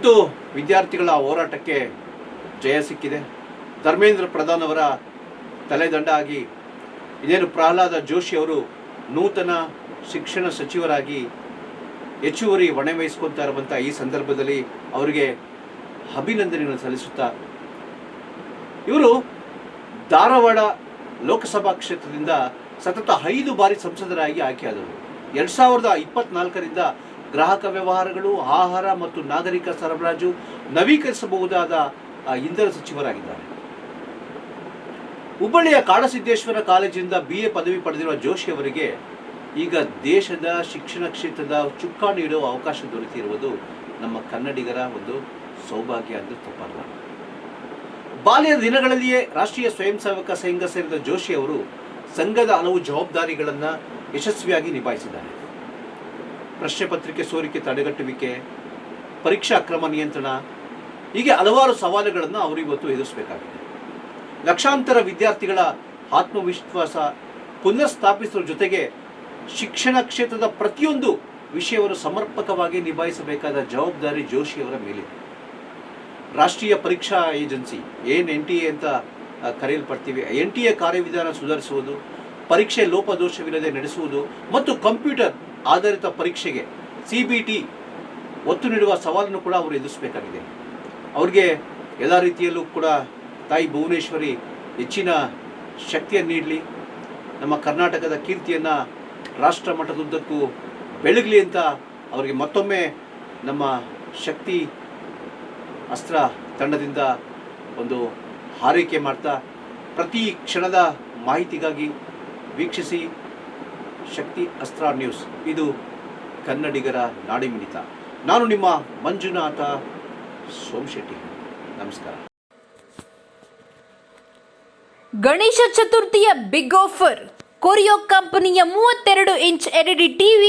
ಇವತ್ತು ವಿದ್ಯಾರ್ಥಿಗಳ ಹೋರಾಟಕ್ಕೆ ಜಯ ಸಿಕ್ಕಿದೆ. ಧರ್ಮೇಂದ್ರ ಪ್ರಧಾನ್ ಅವರ ತಲೆದಂಡ ಆಗಿ ಇದೇನು ಪ್ರಹ್ಲಾದ ಜೋಶಿ ಅವರು ನೂತನ ಶಿಕ್ಷಣ ಸಚಿವರಾಗಿ ಹೆಚ್ಚುವರಿ ಹೊಣೆ ವಹಿಸ್ಕೊಳ್ತಾ ಇರುವಂಥ ಈ ಸಂದರ್ಭದಲ್ಲಿ ಅವರಿಗೆ ಅಭಿನಂದನೆಗಳನ್ನು ಸಲ್ಲಿಸುತ್ತಾ, ಇವರು ಧಾರವಾಡ ಲೋಕಸಭಾ ಕ್ಷೇತ್ರದಿಂದ ಸತತ 5 ಬಾರಿ ಸಂಸದರಾಗಿ ಆಯ್ಕೆಯಾದರು. 2024ರಿಂದ ಗ್ರಾಹಕ ವ್ಯವಹಾರಗಳು, ಆಹಾರ ಮತ್ತು ನಾಗರಿಕ ಸರಬರಾಜು, ನವೀಕರಿಸಬಹುದಾದ ಇಂಧನ ಸಚಿವರಾಗಿದ್ದಾರೆ. ಹುಬ್ಬಳ್ಳಿಯ ಕಾಡಸಿದ್ದೇಶ್ವರ ಕಾಲೇಜಿನಿಂದ BA ಪದವಿ ಪಡೆದಿರುವ ಜೋಶಿ ಅವರಿಗೆ ಈಗ ದೇಶದ ಶಿಕ್ಷಣ ಕ್ಷೇತ್ರದ ಚುಕ್ಕಾಣಿ ಇಡುವ ಅವಕಾಶ ದೊರೆತಿರುವುದು ನಮ್ಮ ಕನ್ನಡಿಗರ ಒಂದು ಸೌಭಾಗ್ಯ ಎಂದು ತಪ್ಪಲ್ಲ. ಬಾಲ್ಯದ ದಿನಗಳಲ್ಲಿಯೇ ರಾಷ್ಟ್ರೀಯ ಸ್ವಯಂ ಸೇವಕ ಸಂಘ ಸೇರಿದ ಜೋಶಿ ಅವರು ಸಂಘದ ಹಲವು ಜವಾಬ್ದಾರಿಗಳನ್ನು ಯಶಸ್ವಿಯಾಗಿ ನಿಭಾಯಿಸಿದ್ದಾರೆ. ಪ್ರಶ್ನೆ ಪತ್ರಿಕೆ ಸೋರಿಕೆ ತಡೆಗಟ್ಟುವಿಕೆ, ಪರೀಕ್ಷಾ ಅಕ್ರಮ ನಿಯಂತ್ರಣ, ಹೀಗೆ ಹಲವಾರು ಸವಾಲುಗಳನ್ನು ಅವರು ಇವತ್ತು ಎದುರಿಸಬೇಕಾಗಿದೆ. ಲಕ್ಷಾಂತರ ವಿದ್ಯಾರ್ಥಿಗಳ ಆತ್ಮವಿಶ್ವಾಸ ಪುನರ್ಸ್ಥಾಪಿಸುವ ಜೊತೆಗೆ ಶಿಕ್ಷಣ ಕ್ಷೇತ್ರದ ಪ್ರತಿಯೊಂದು ವಿಷಯವನ್ನು ಸಮರ್ಪಕವಾಗಿ ನಿಭಾಯಿಸಬೇಕಾದ ಜವಾಬ್ದಾರಿ ಜೋಶಿಯವರ ಮೇಲಿದೆ. ರಾಷ್ಟ್ರೀಯ ಪರೀಕ್ಷಾ ಏಜೆನ್ಸಿ NTA ಅಂತ ಕರೆಯಲ್ಪಡ್ತೀವಿ, NTA ಕಾರ್ಯವಿಧಾನ ಸುಧಾರಿಸುವುದು, ಪರೀಕ್ಷೆ ಲೋಪದೋಷವಿಲ್ಲದೆ ನಡೆಸುವುದು ಮತ್ತು ಕಂಪ್ಯೂಟರ್ ಆಧಾರಿತ ಪರೀಕ್ಷೆಗೆ CBT ಒತ್ತು ನೀಡುವ ಸವಾಲನ್ನು ಕೂಡ ಅವರು ಎದುರಿಸಬೇಕಾಗಿದೆ. ಅವ್ರಿಗೆ ಎಲ್ಲ ರೀತಿಯಲ್ಲೂ ಕೂಡ ತಾಯಿ ಭುವನೇಶ್ವರಿ ಹೆಚ್ಚಿನ ಶಕ್ತಿಯನ್ನು ನೀಡಲಿ, ನಮ್ಮ ಕರ್ನಾಟಕದ ಕೀರ್ತಿಯನ್ನು ರಾಷ್ಟ್ರ ಮಟ್ಟದುದ್ದಕ್ಕೂ ಬೆಳಗಲಿ ಅಂತ ಅವರಿಗೆ ಮತ್ತೊಮ್ಮೆ ನಮ್ಮ ಶಕ್ತಿ ಅಸ್ತ್ರ ತಂಡದಿಂದ ಒಂದು ಹಾರೈಕೆ ಮಾಡ್ತಾ, ಪ್ರತಿ ಕ್ಷಣದ ಮಾಹಿತಿಗಾಗಿ ವೀಕ್ಷಿಸಿ ಶಕ್ತಿ ಅಸ್ತ್ರ ನ್ಯೂಸ್. ಇದು ಕನ್ನಡಿಗರ ನಾಡಿಮಿಡಿತ. ನಾನು ನಿಮ್ಮ ಮಂಜುನಾಥ ಸೋಮಶೆಟ್ಟಿ. ನಮಸ್ಕಾರ. ಗಣೇಶ ಚತುರ್ಥಿಯ ಬಿಗ್ ಆಫರ್. ಕೊರಿಯೋ ಕಂಪನಿಯ 32 ಇಂಚ್ LED TV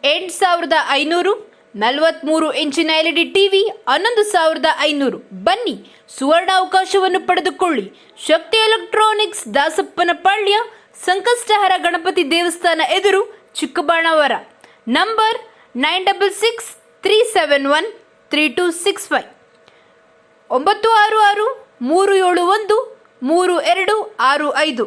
8,500, 43 ಇಂಚಿನ LED TV 11,500. ಬನ್ನಿ, ಸುವರ್ಣ ಅವಕಾಶವನ್ನು ಪಡೆದುಕೊಳ್ಳಿ. ಶಕ್ತಿ ಎಲೆಕ್ಟ್ರಾನಿಕ್ಸ್, ದಾಸಪ್ಪನಪಾಳ್ಯ, ಸಂಕಷ್ಟಹರ ಗಣಪತಿ ದೇವಸ್ಥಾನ ಎದುರು, ಚಿಕ್ಕಬಾಣಾವರ. ನಂಬರ್ 9663713265, 966 371 3265.